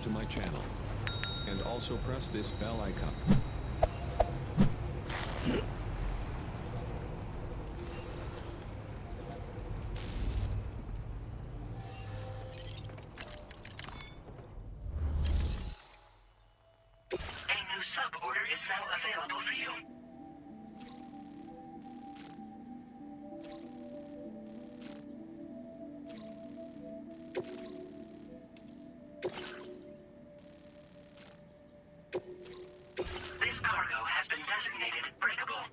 to my channel. And also press this bell icon. A new sub-order is now available for you. This cargo has been designated breakable.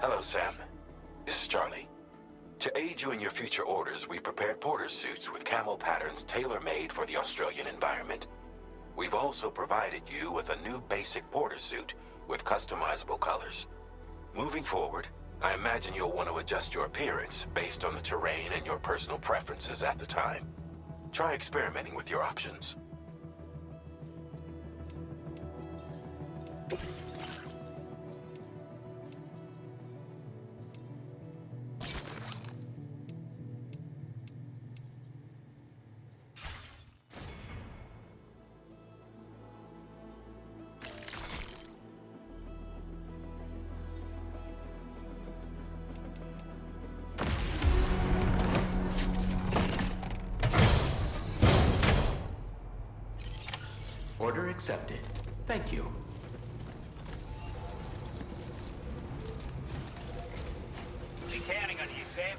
Hello, Sam. This is Charlie. To aid you in your future orders, we prepared porter suits with camo patterns tailor-made for the Australian environment. We've also provided you with a new basic porter suit with customizable colors. Moving forward, I imagine you'll want to adjust your appearance based on the terrain and your personal preferences at the time. Try experimenting with your options. Order accepted. Thank you. Be counting on you, Sam.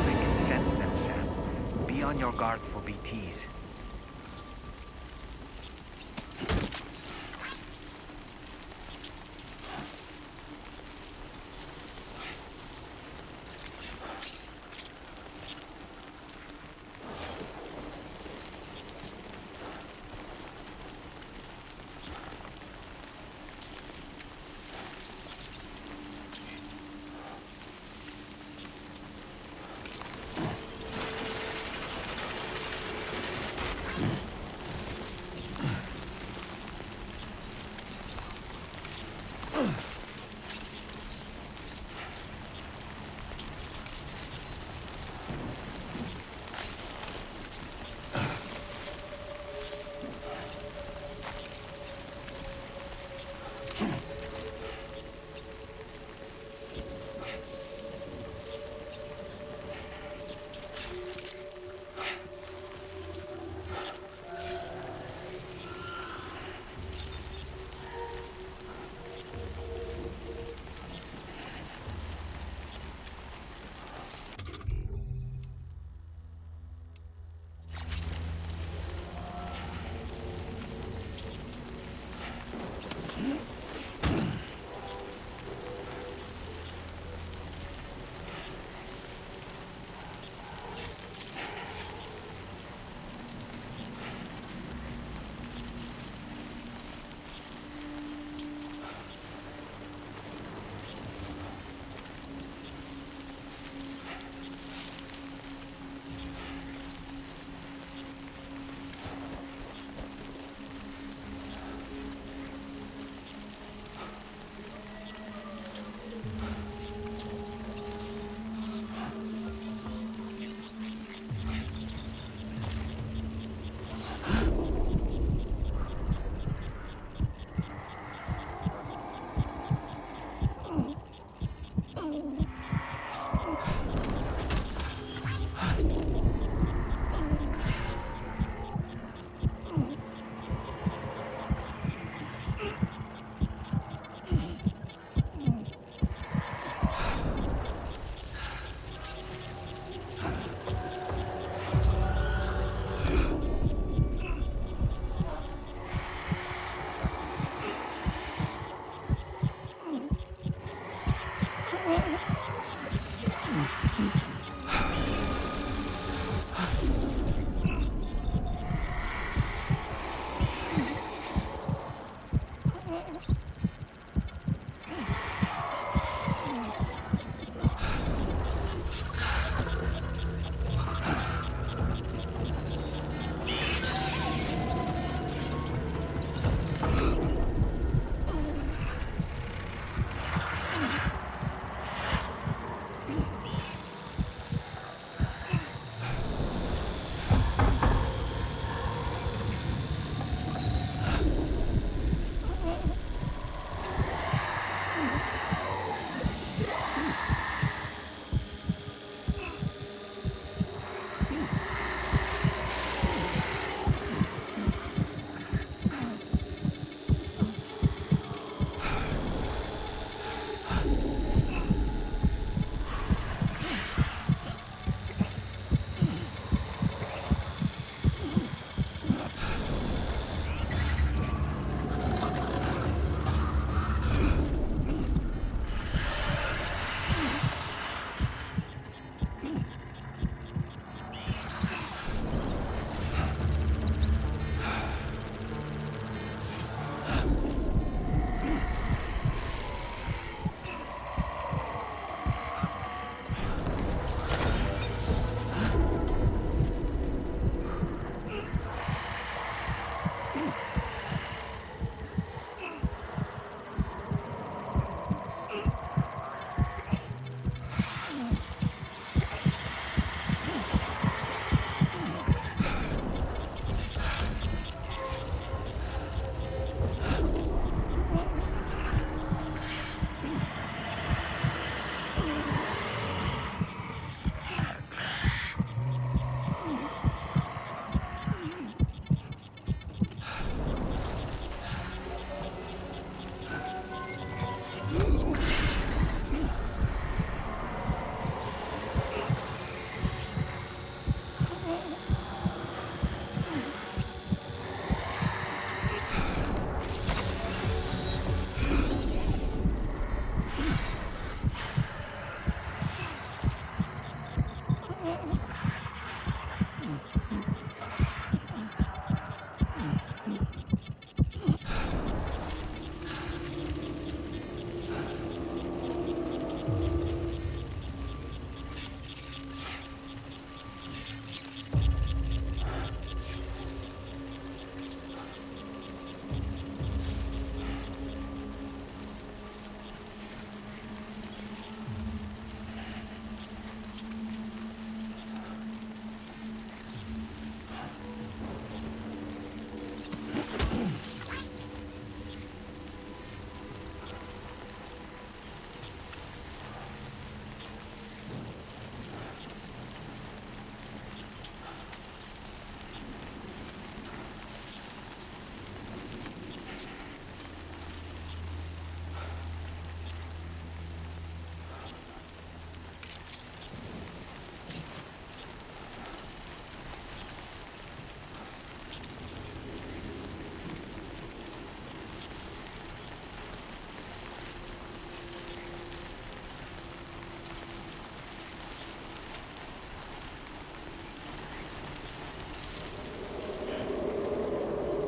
I can sense them, Sam. Be on your guard for BTs.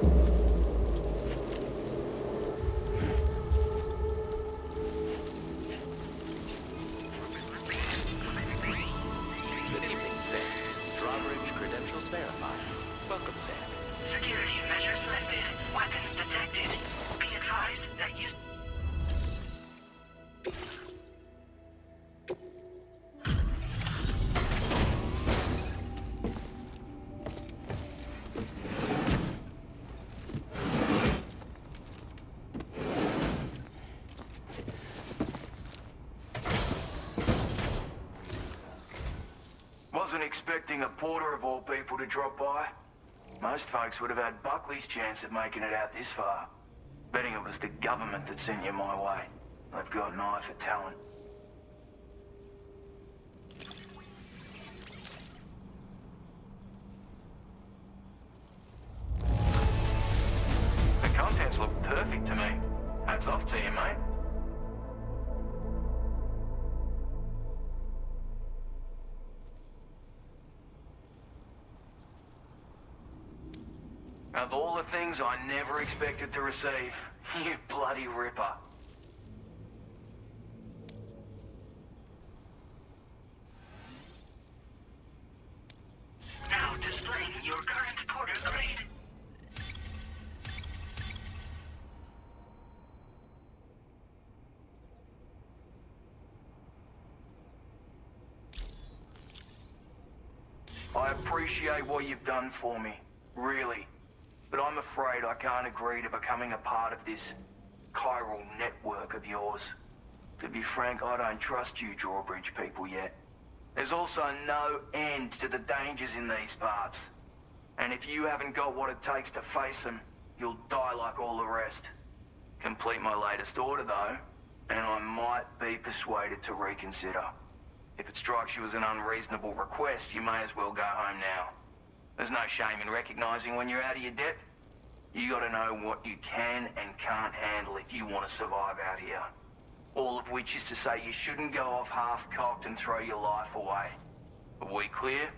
Good evening, Sam. Drawbridge credentials verified. Welcome, Sam. Security measures lifted. Weapons detected. Be advised that you... Wasn't expecting a porter of all people to drop by. Most folks would have had Buckley's chance of making it out this far. Betting it was the government that sent you my way. They've got an eye for talent. The contents look perfect to me. Hats off to you, mate. Of all the things I never expected to receive, you bloody ripper. Now displaying your current porter grade. I appreciate what you've done for me, really. But I'm afraid I can't agree to becoming a part of this chiral network of yours. To be frank, I don't trust you drawbridge people yet. There's also no end to the dangers in these parts. And if you haven't got what it takes to face them, you'll die like all the rest. Complete my latest order though, and I might be persuaded to reconsider. If it strikes you as an unreasonable request, you may as well go home now. There's no shame in recognizing when you're out of your depth. You gotta know what you can and can't handle if you want to survive out here. All of which is to say you shouldn't go off half-cocked and throw your life away. Are we clear?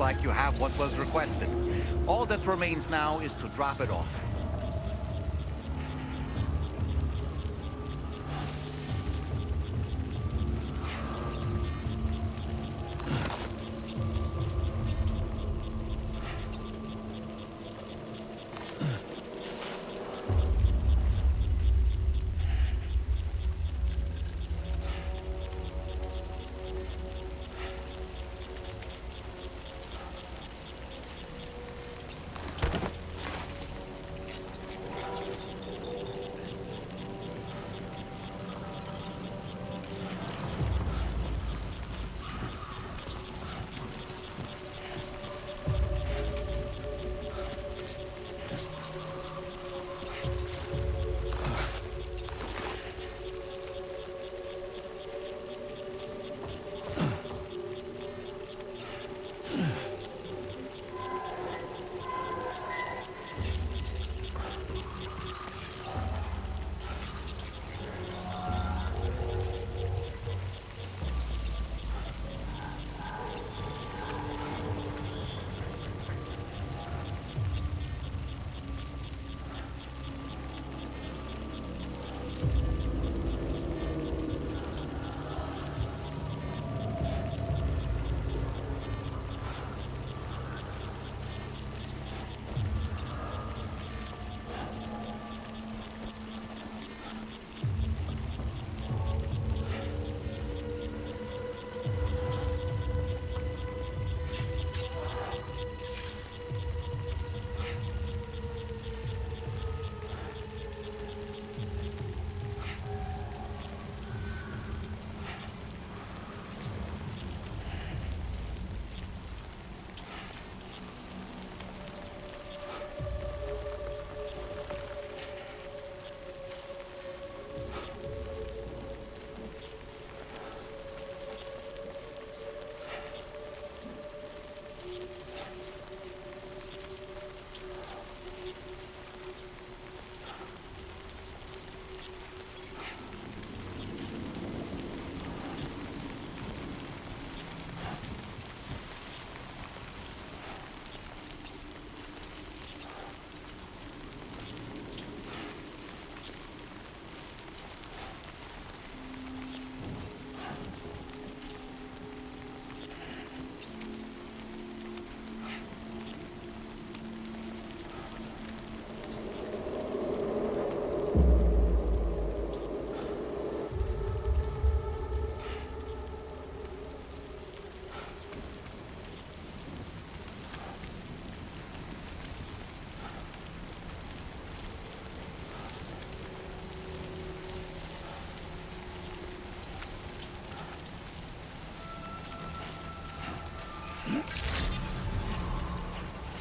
like you have what was requested. All that remains now is to drop it off.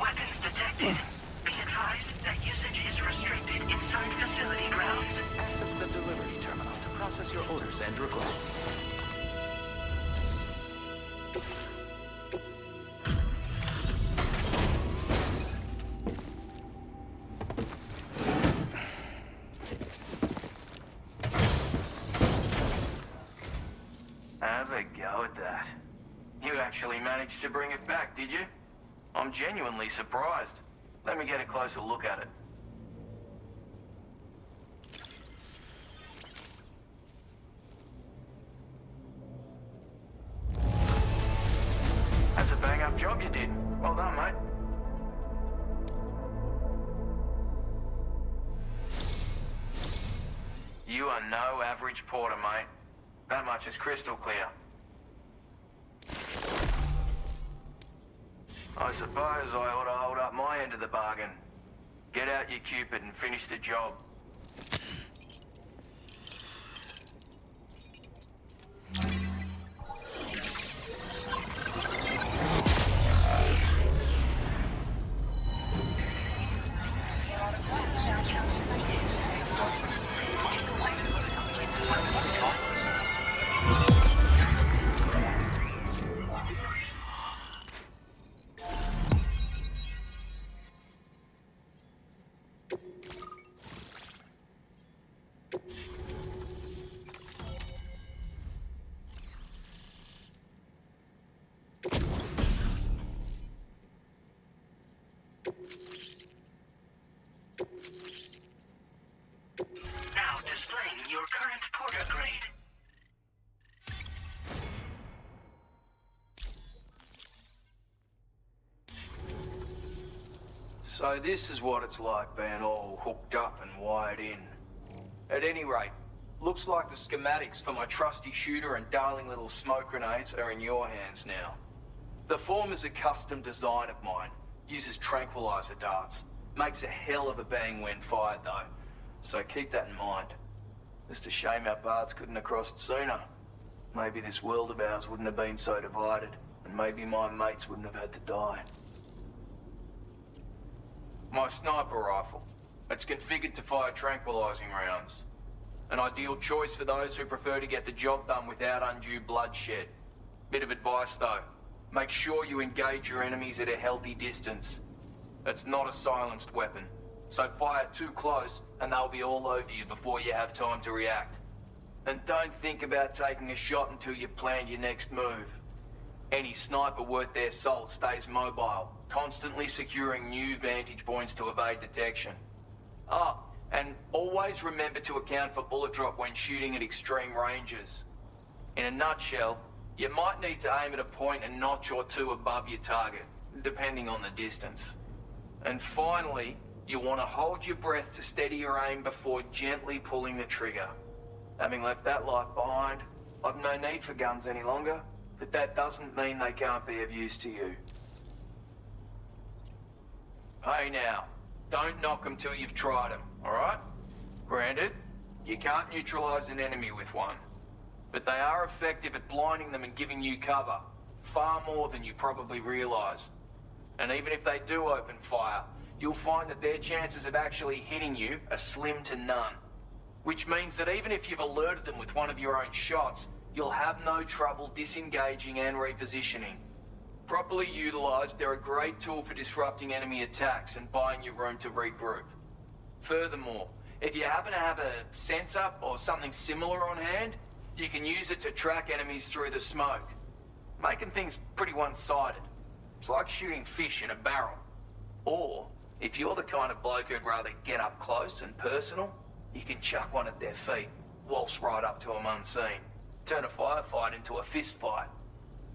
Weapons detected. Be advised that usage is restricted inside facility grounds. Access the delivery terminal to process your orders and requests. Have a go at that. You actually managed to bring it back, did you? I'm genuinely surprised. Let me get a closer look at it. That's a bang-up job you did. Well done, mate. You are no average porter, mate. That much is crystal clear. I suppose I ought to hold up my end of the bargain. Get out your Cupid and finish the job. Now displaying your current porter grade. So this is what it's like being all hooked up and wired in. At any rate, looks like the schematics for my trusty shooter and darling little smoke grenades are in your hands now. The form is a custom design of mine. Uses tranquilizer darts. Makes a hell of a bang when fired though. So keep that in mind. Just a shame our paths couldn't have crossed sooner. Maybe this world of ours wouldn't have been so divided, and maybe my mates wouldn't have had to die. My sniper rifle. It's configured to fire tranquilizing rounds. An ideal choice for those who prefer to get the job done without undue bloodshed. Bit of advice though. Make sure you engage your enemies at a healthy distance. It's not a silenced weapon, so fire too close and they'll be all over you before you have time to react. And don't think about taking a shot until you've planned your next move. Any sniper worth their salt stays mobile, constantly securing new vantage points to evade detection. And always remember to account for bullet drop when shooting at extreme ranges. In a nutshell, you might need to aim at a point a notch or two above your target, depending on the distance. And finally, you want to hold your breath to steady your aim before gently pulling the trigger. Having left that life behind, I've no need for guns any longer, but that doesn't mean they can't be of use to you. Hey now, don't knock them till you've tried them, alright? Granted, you can't neutralize an enemy with one, but they are effective at blinding them and giving you cover, far more than you probably realize. And even if they do open fire, you'll find that their chances of actually hitting you are slim to none. Which means that even if you've alerted them with one of your own shots, you'll have no trouble disengaging and repositioning. Properly utilized, they're a great tool for disrupting enemy attacks and buying you room to regroup. Furthermore, if you happen to have a sensor or something similar on hand, you can use it to track enemies through the smoke, making things pretty one-sided. It's like shooting fish in a barrel. Or, if you're the kind of bloke who'd rather get up close and personal, you can chuck one at their feet, waltz right up to them unseen, turn a firefight into a fist fight.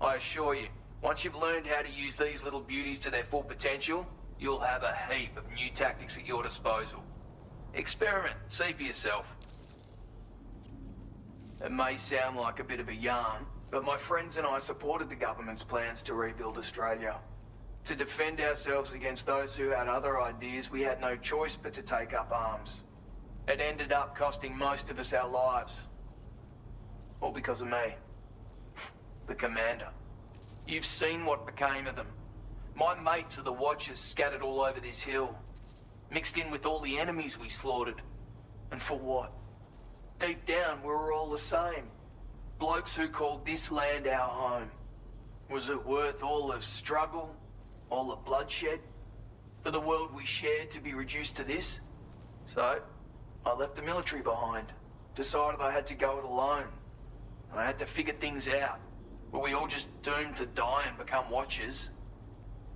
I assure you, once you've learned how to use these little beauties to their full potential, you'll have a heap of new tactics at your disposal. Experiment, see for yourself. It may sound like a bit of a yarn, but my friends and I supported the government's plans to rebuild Australia. To defend ourselves against those who had other ideas, we had no choice but to take up arms. It ended up costing most of us our lives. All because of me. The commander. You've seen what became of them. My mates are the Watchers scattered all over this hill. Mixed in with all the enemies we slaughtered. And for what? Deep down, we were all the same. Blokes who called this land our home. Was it worth all the struggle? All the bloodshed? For the world we shared to be reduced to this? So, I left the military behind. Decided I had to go it alone. I had to figure things out. Were we all just doomed to die and become Watchers?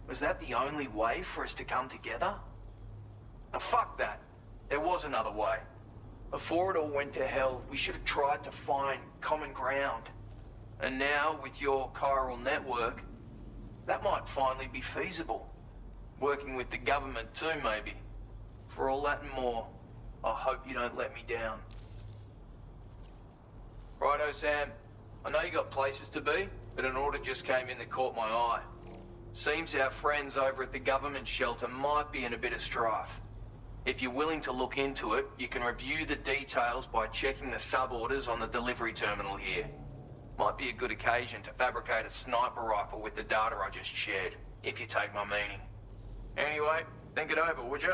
Was that the only way for us to come together? Now fuck that. There was another way. Before it all went to hell, we should have tried to find common ground. And now, with your chiral network, that might finally be feasible. Working with the government too, maybe. For all that and more, I hope you don't let me down. Righto, Sam. I know you got places to be, but an order just came in that caught my eye. Seems our friends over at the government shelter might be in a bit of strife. If you're willing to look into it, you can review the details by checking the sub-orders on the delivery terminal here. Might be a good occasion to fabricate a sniper rifle with the data I just shared, if you take my meaning. Anyway, think it over, would you?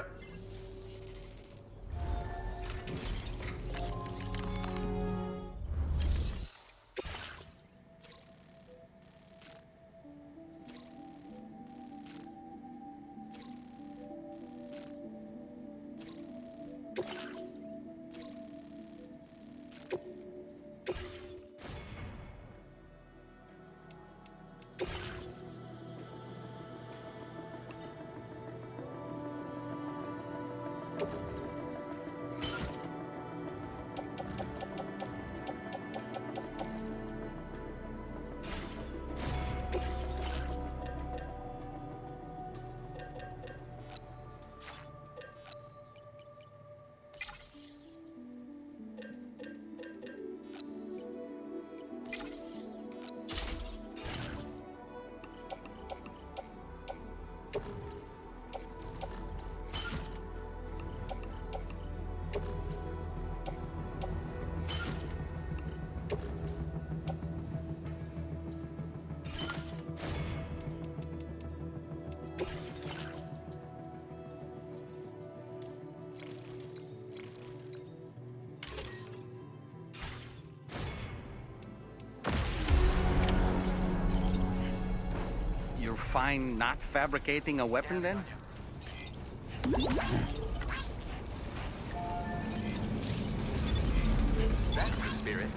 fine not fabricating a weapon then? That's the spirit.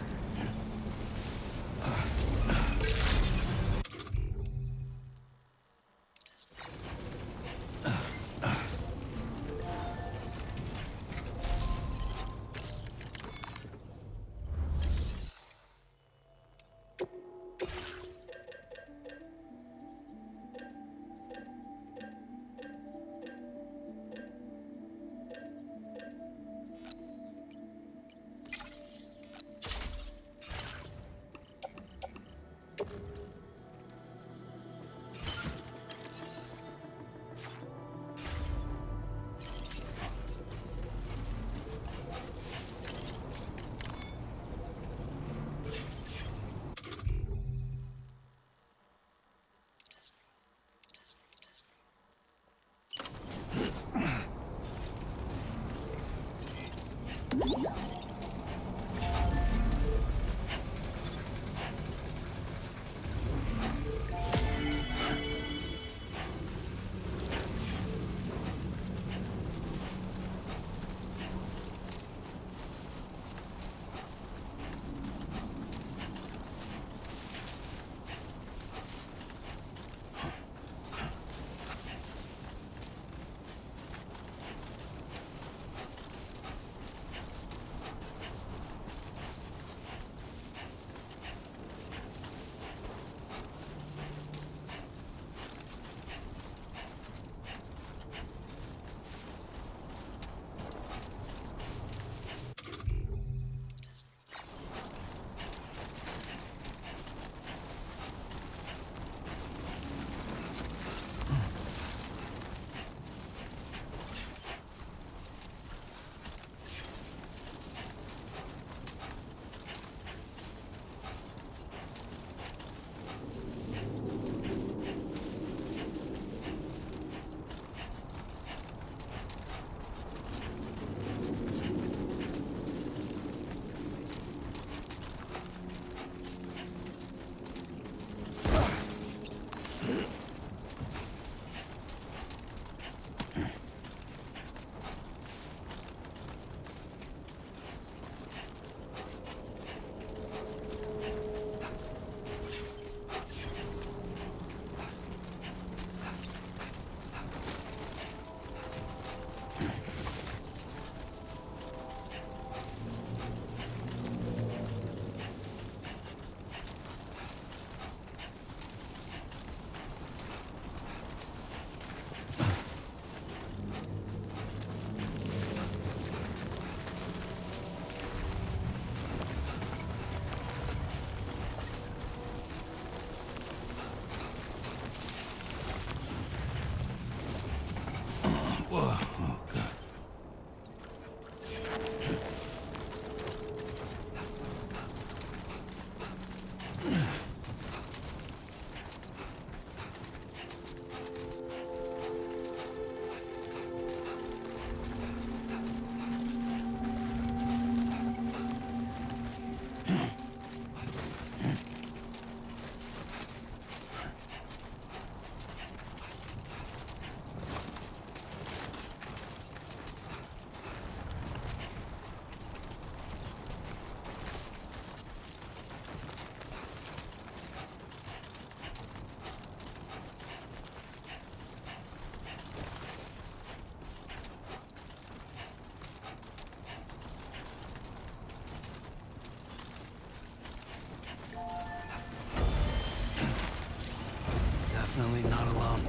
Definitely not alone.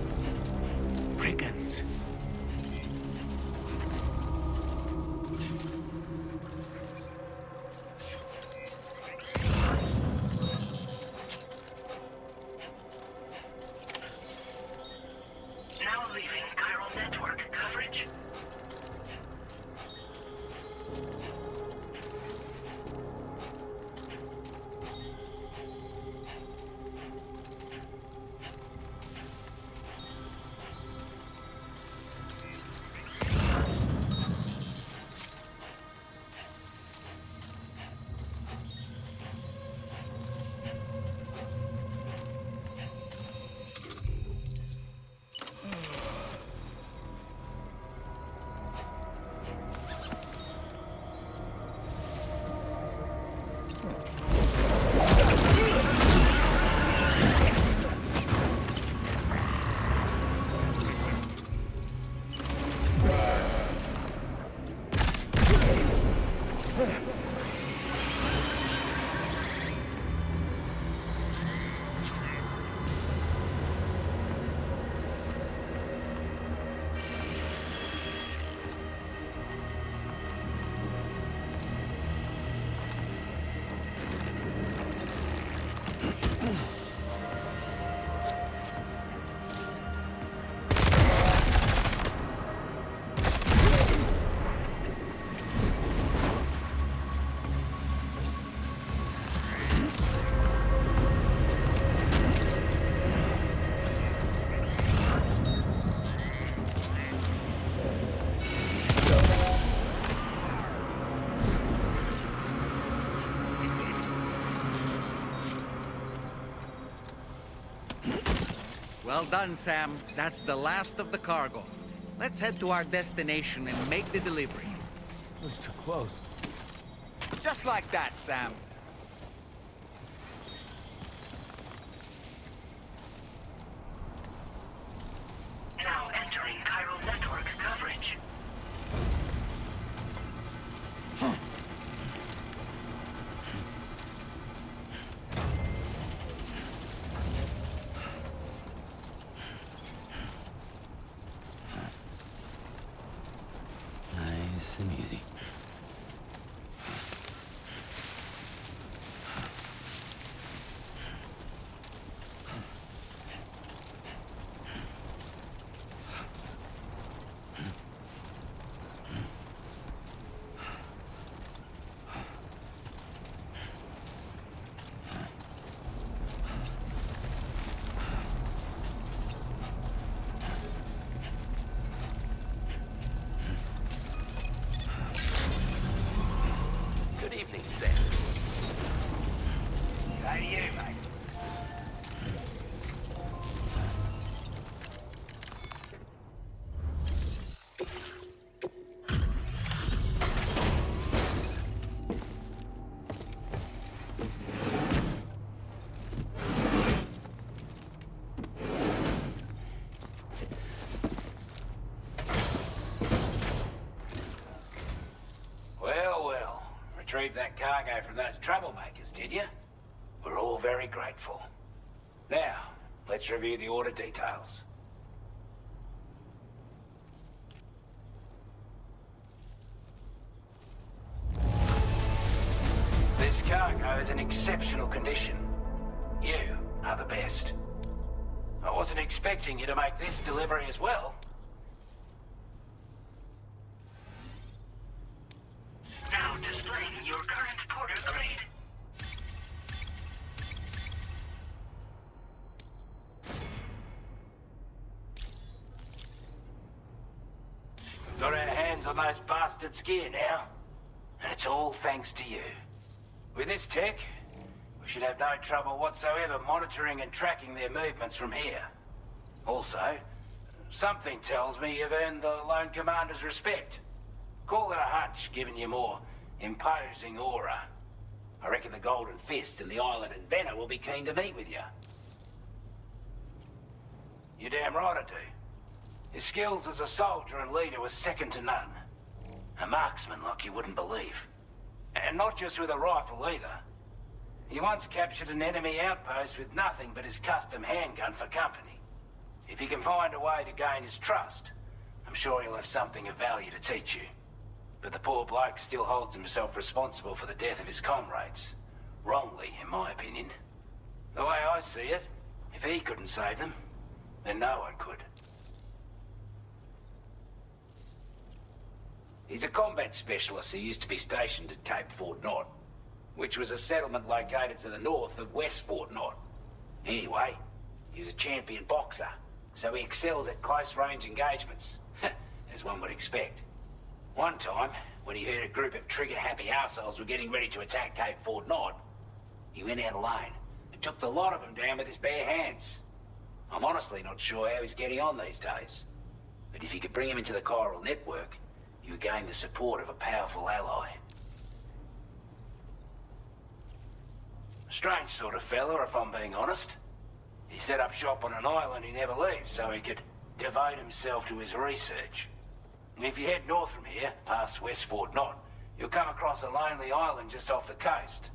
Brigands. Now leaving chiral network coverage. Well done, Sam. That's the last of the cargo. Let's head to our destination and make the delivery. It was too close. Just like that, Sam. Now entering chiral network coverage. Nice and easy. Good evening, Sam. How do you, mate? Well, well. Retrieved that cargo from those troublemakers, did you? We're all very grateful. Now, let's review the order details. This cargo is in exceptional condition. You are the best. I wasn't expecting you to make this delivery as well. Now displaying your current porter grade. Got our hands on those bastards' gear now. And it's all thanks to you. With this tech, we should have no trouble whatsoever monitoring and tracking their movements from here. Also, something tells me you've earned the Lone Commander's respect. Call it a hunch, giving you more imposing aura. I reckon the Golden Fist and the Island Inventor will be keen to meet with you. You're damn right I do. His skills as a soldier and leader were second to none. A marksman like you wouldn't believe. And not just with a rifle either. He once captured an enemy outpost with nothing but his custom handgun for company. If you can find a way to gain his trust, I'm sure he'll have something of value to teach you. But the poor bloke still holds himself responsible for the death of his comrades. Wrongly, in my opinion. The way I see it, if he couldn't save them, then no one could. He's a combat specialist who used to be stationed at Cape Fort Knot, which was a settlement located to the north of West Fort Knot. Anyway, he was a champion boxer, so he excels at close-range engagements, as one would expect. One time, when he heard a group of trigger-happy arseholes were getting ready to attack Cape Fort Knot, he went out alone and took the lot of them down with his bare hands. I'm honestly not sure how he's getting on these days, but if you could bring him into the chiral network, you gain the support of a powerful ally. Strange sort of fella, if I'm being honest. He set up shop on an island he never leaves so he could devote himself to his research. And if you head north from here, past West Fort Knot, you'll come across a lonely island just off the coast.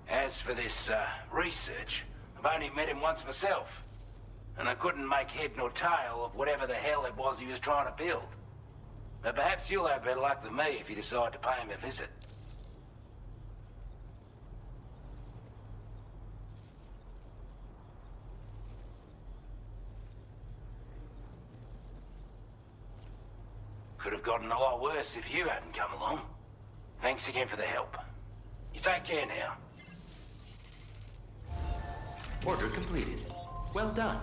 As for this, research, I've only met him once myself. And I couldn't make head nor tail of whatever the hell it was he was trying to build. But perhaps you'll have better luck than me if you decide to pay him a visit. Could have gotten a lot worse if you hadn't come along. Thanks again for the help. You take care now. Order completed. Well done.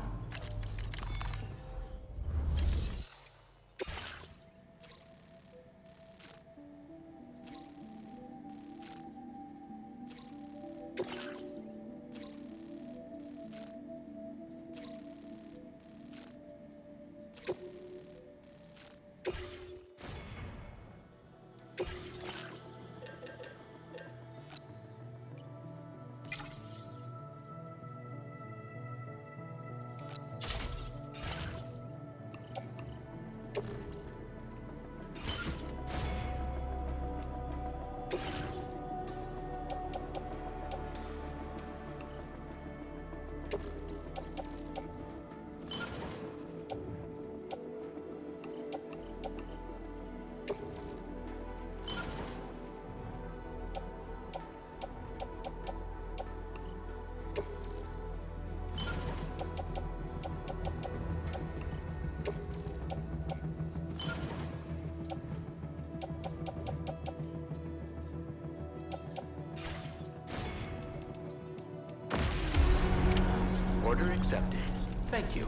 accepted. Thank you.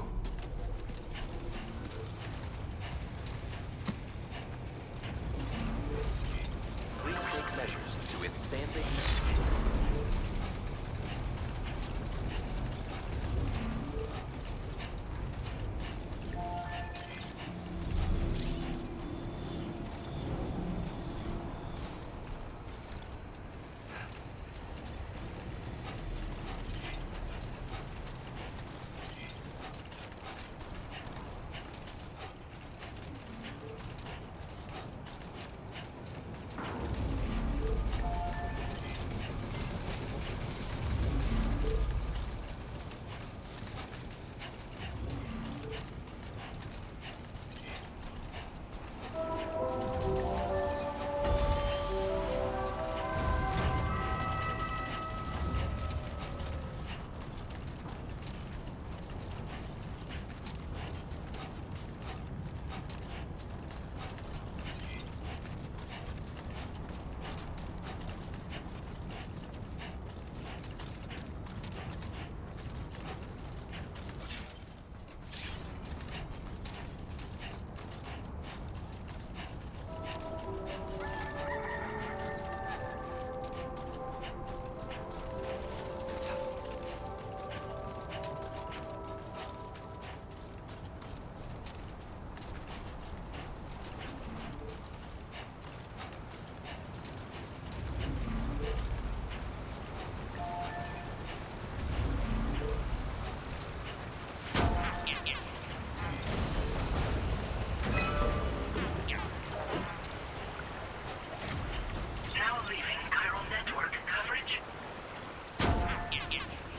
Please take measures to withstand the heat.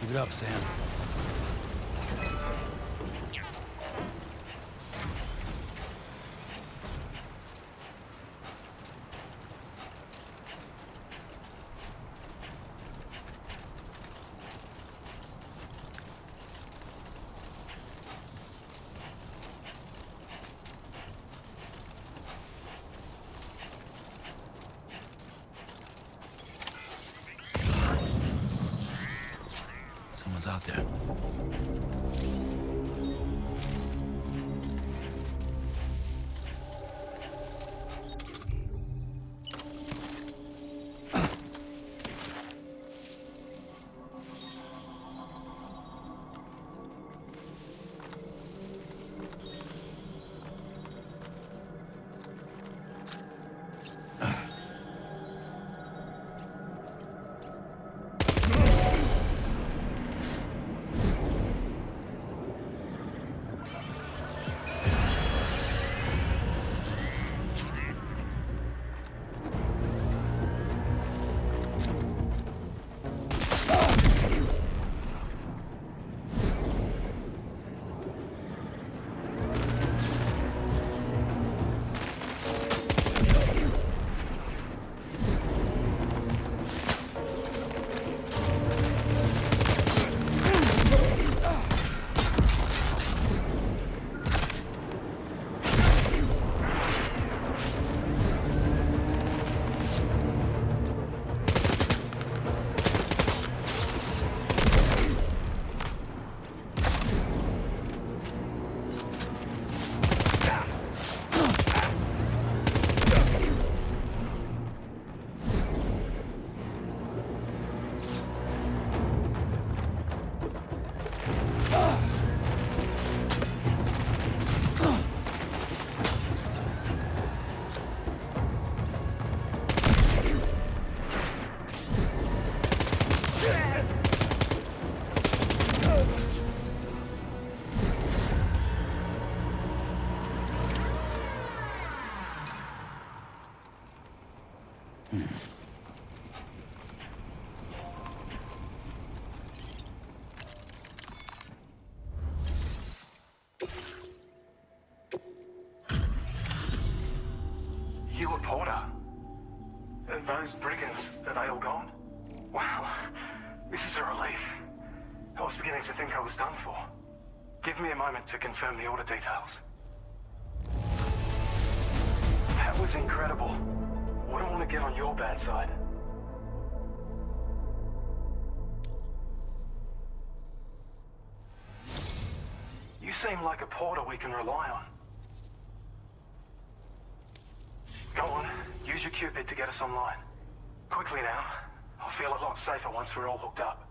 Keep it up, Sam. Someone's out there. You a Porter? Those brigands, are they all gone? Wow, this is a relief. I was beginning to think I was done for. Give me a moment to confirm the order details. That was incredible. Wouldn't want to get on your bad side. You seem like a porter we can rely on. Go on, use your Cupid to get us online. Quickly now. I'll feel a lot safer once we're all hooked up.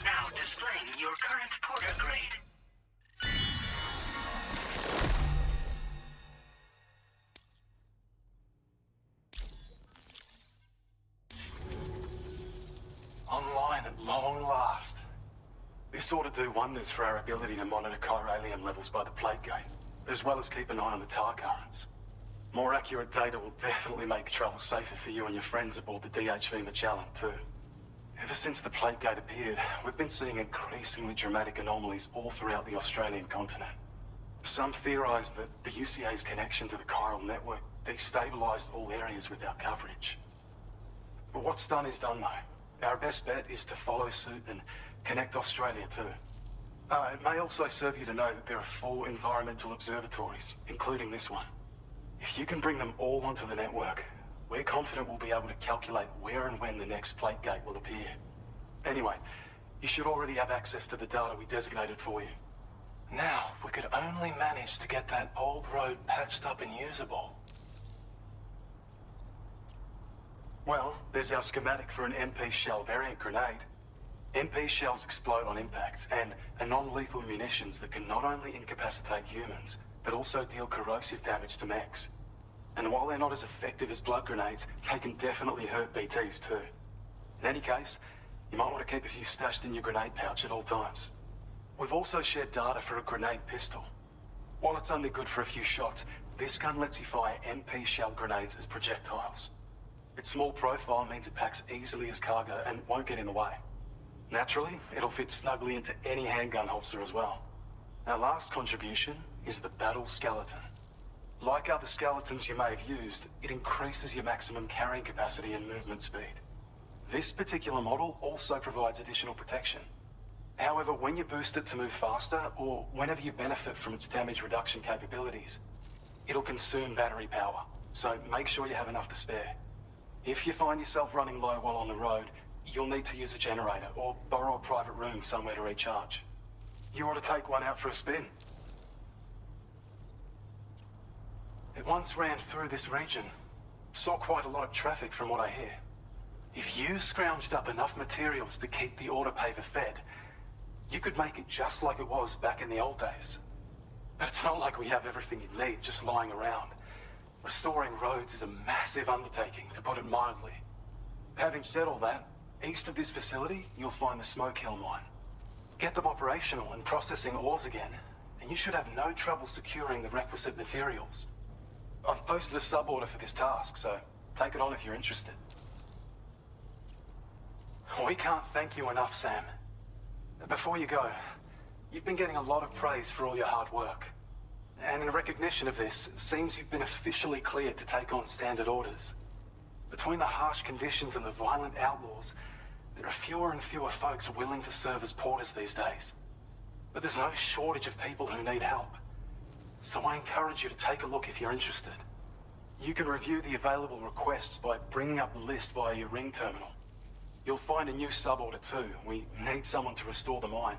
Now displaying your current porter grade. Online at long last. This ought to do wonders for our ability to monitor chiralium levels by the plate gate, as well as keep an eye on the tar currents. More accurate data will definitely make travel safer for you and your friends aboard the DHV Magellan, too. Ever since the plate gate appeared, we've been seeing increasingly dramatic anomalies all throughout the Australian continent. Some theorize that the UCA's connection to the chiral network destabilized all areas with our coverage. But what's done is done, though. Our best bet is to follow suit and connect Australia, too. It may also serve you to know that there are 4 environmental observatories, including this one. If you can bring them all onto the network, we're confident we'll be able to calculate where and when the next plate gate will appear. Anyway, you should already have access to the data we designated for you. Now, if we could only manage to get that old road patched up and usable. Well, there's our schematic for an MP shell variant grenade. MP shells explode on impact, and are non-lethal munitions that can not only incapacitate humans, but also deal corrosive damage to mechs. And while they're not as effective as blood grenades, they can definitely hurt BTs too. In any case, you might want to keep a few stashed in your grenade pouch at all times. We've also shared data for a grenade pistol. While it's only good for a few shots, this gun lets you fire MP shell grenades as projectiles. Its small profile means it packs easily as cargo and won't get in the way. Naturally, it'll fit snugly into any handgun holster as well. Our last contribution is the battle skeleton. Like other skeletons you may have used, it increases your maximum carrying capacity and movement speed. This particular model also provides additional protection. However, when you boost it to move faster, or whenever you benefit from its damage reduction capabilities, it'll consume battery power, so make sure you have enough to spare. If you find yourself running low while on the road, you'll need to use a generator or borrow a private room somewhere to recharge. You ought to take one out for a spin. It once ran through this region. Saw quite a lot of traffic from what I hear. If you scrounged up enough materials to keep the autopaver fed, you could make it just like it was back in the old days. But it's not like we have everything you need just lying around. Restoring roads is a massive undertaking, to put it mildly. Having said all that, east of this facility, you'll find the Smoke Hill mine. Get them operational and processing ores again, and you should have no trouble securing the requisite materials. I've posted a sub-order for this task, so take it on if you're interested. We can't thank you enough, Sam. Before you go, you've been getting a lot of praise for all your hard work. And in recognition of this, it seems you've been officially cleared to take on standard orders. Between the harsh conditions and the violent outlaws, there are fewer and fewer folks willing to serve as porters these days. But there's no shortage of people who need help. So I encourage you to take a look if you're interested. You can review the available requests by bringing up the list via your ring terminal. You'll find a new sub-order too. We need someone to restore the mine.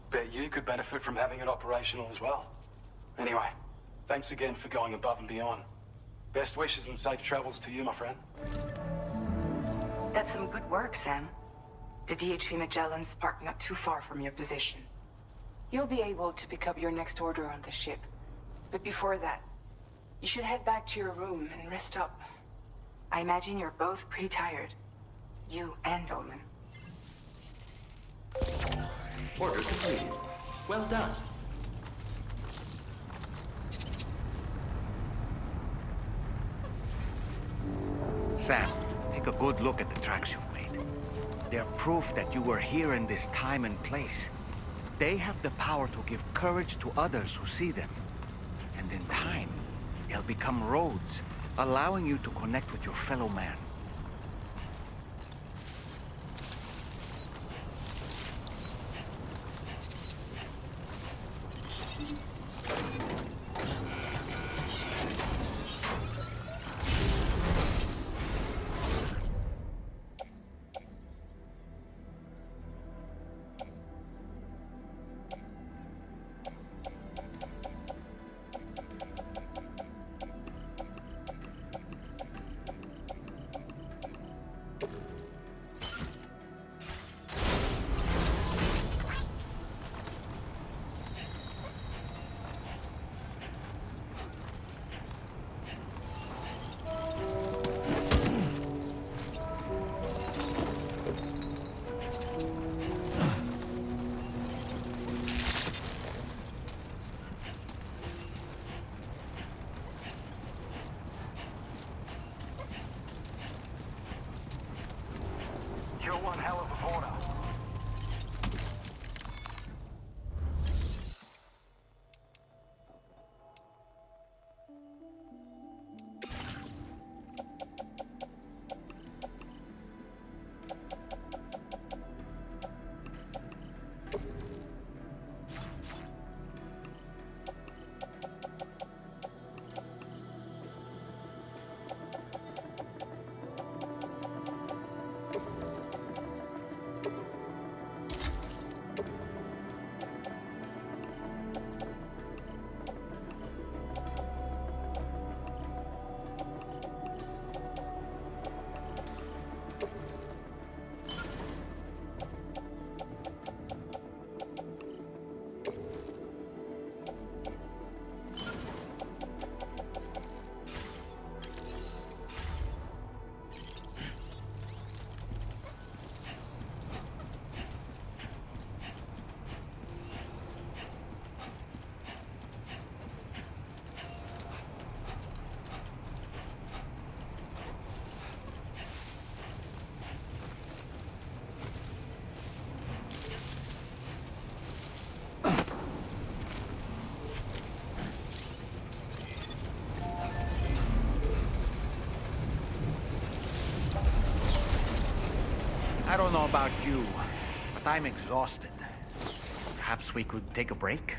Bet you could benefit from having it operational as well. Anyway, thanks again for going above and beyond. Best wishes and safe travels to you, my friend. That's some good work, Sam. The DHV Magellan's parked not too far from your position. You'll be able to pick up your next order on the ship. But before that, You should head back to your room and rest up. I imagine you're both pretty tired. You and Omen. Order completed. Well done. Sam, take a good look at the tracks you've made. They're proof that you were here in this time and place. They have the power to give courage to others who see them. And in time, they'll become roads, allowing you to connect with your fellow man. You're one hell of a porter. I don't know about you, but I'm exhausted. Perhaps we could take a break?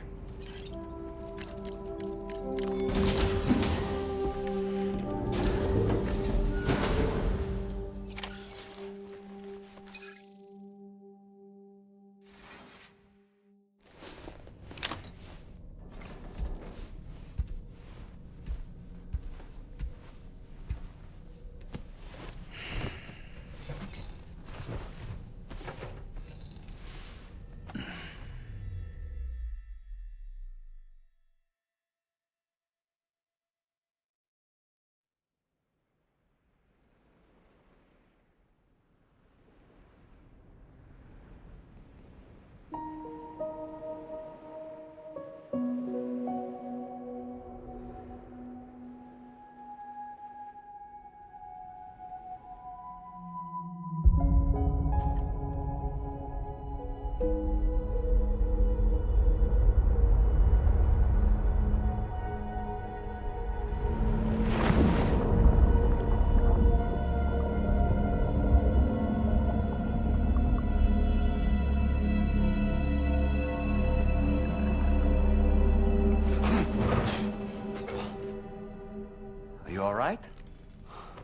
You all right?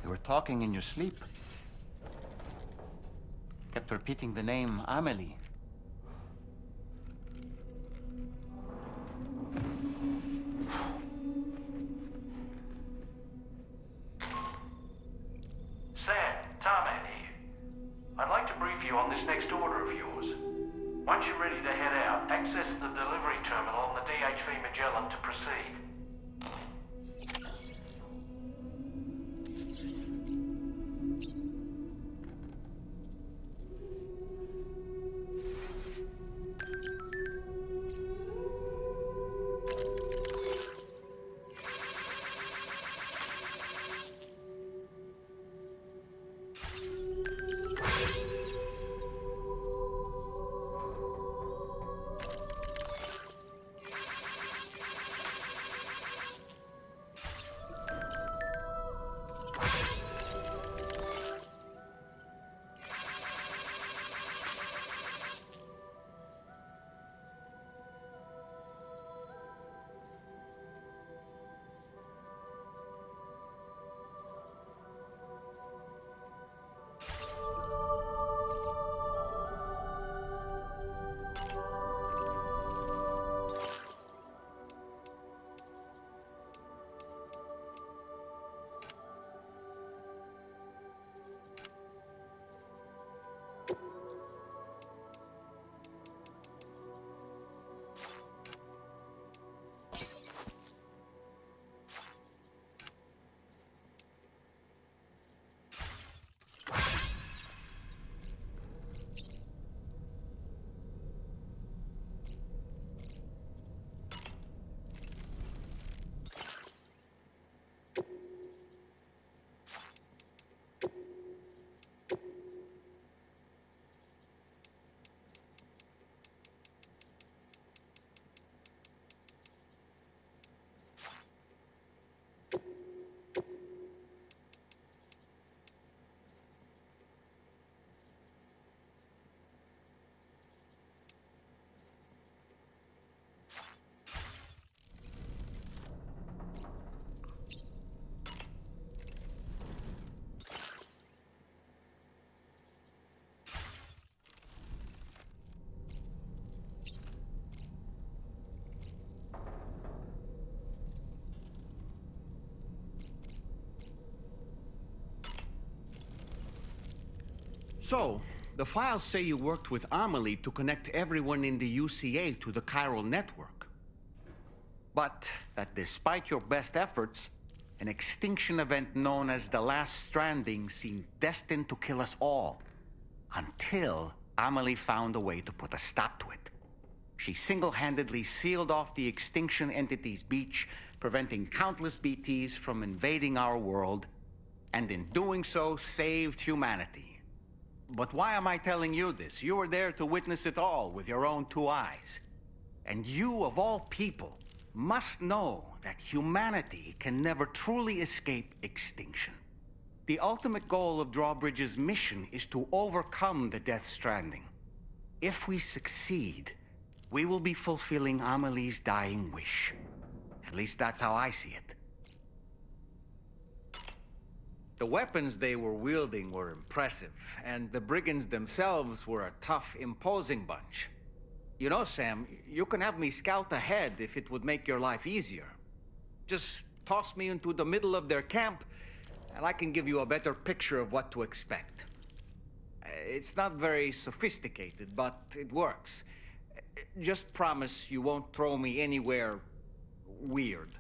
You were talking in your sleep. Kept repeating the name Amelie. Sam, Tarman here. I'd like to brief you on this next order of yours. Once you're ready to head out, access the delivery terminal on the DHV Magellan to proceed. So, the files say you worked with Amelie to connect everyone in the UCA to the chiral network. But that despite your best efforts, an extinction event known as the Last Stranding seemed destined to kill us all. Until Amelie found a way to put a stop to it. She single-handedly sealed off the extinction entity's beach, preventing countless BTs from invading our world, and in doing so, saved humanity. But why am I telling you this? You were there to witness it all with your own two eyes. And you, of all people, must know that humanity can never truly escape extinction. The ultimate goal of Drawbridge's mission is to overcome the Death Stranding. If we succeed, we will be fulfilling Amelie's dying wish. At least that's how I see it. The weapons they were wielding were impressive, and the brigands themselves were a tough, imposing bunch. You know, Sam, you can have me scout ahead if it would make your life easier. Just toss me into the middle of their camp, and I can give you a better picture of what to expect. It's not very sophisticated, but it works. Just promise you won't throw me anywhere weird.